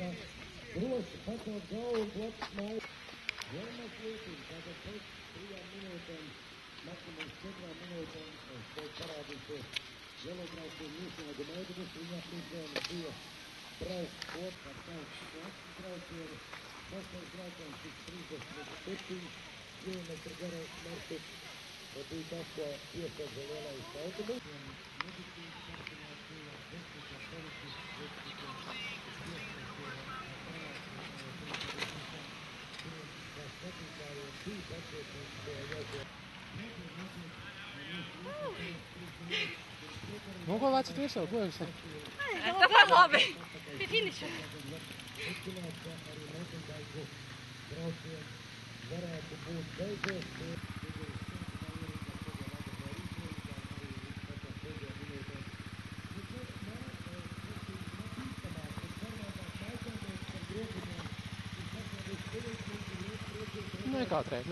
ka droši pacelt galvu un blokus māju. Jonas Lītins, tātad pēc 3 minūtēm, maksimums 4 minūtēm, šeit parādīsies velobraucēju Mīsnēga meitenes, viņa uzdevums bija braukt kopā ar savu klases braucienu. Sastais brauciens tik 37 kilometru garais maršruts. Tas bija tas, ko iesadza lielais autobus. Medicīnas personāls bija desmitie policisti, desmitie skatītājiem bija pacietības jāķer. Nu, ko vācat virsau, ko jūs? Tāpēc labi. Pie finiša. Secināt, ka arī mountainbike brauciens varētu būt beidzies. Nekautrējies.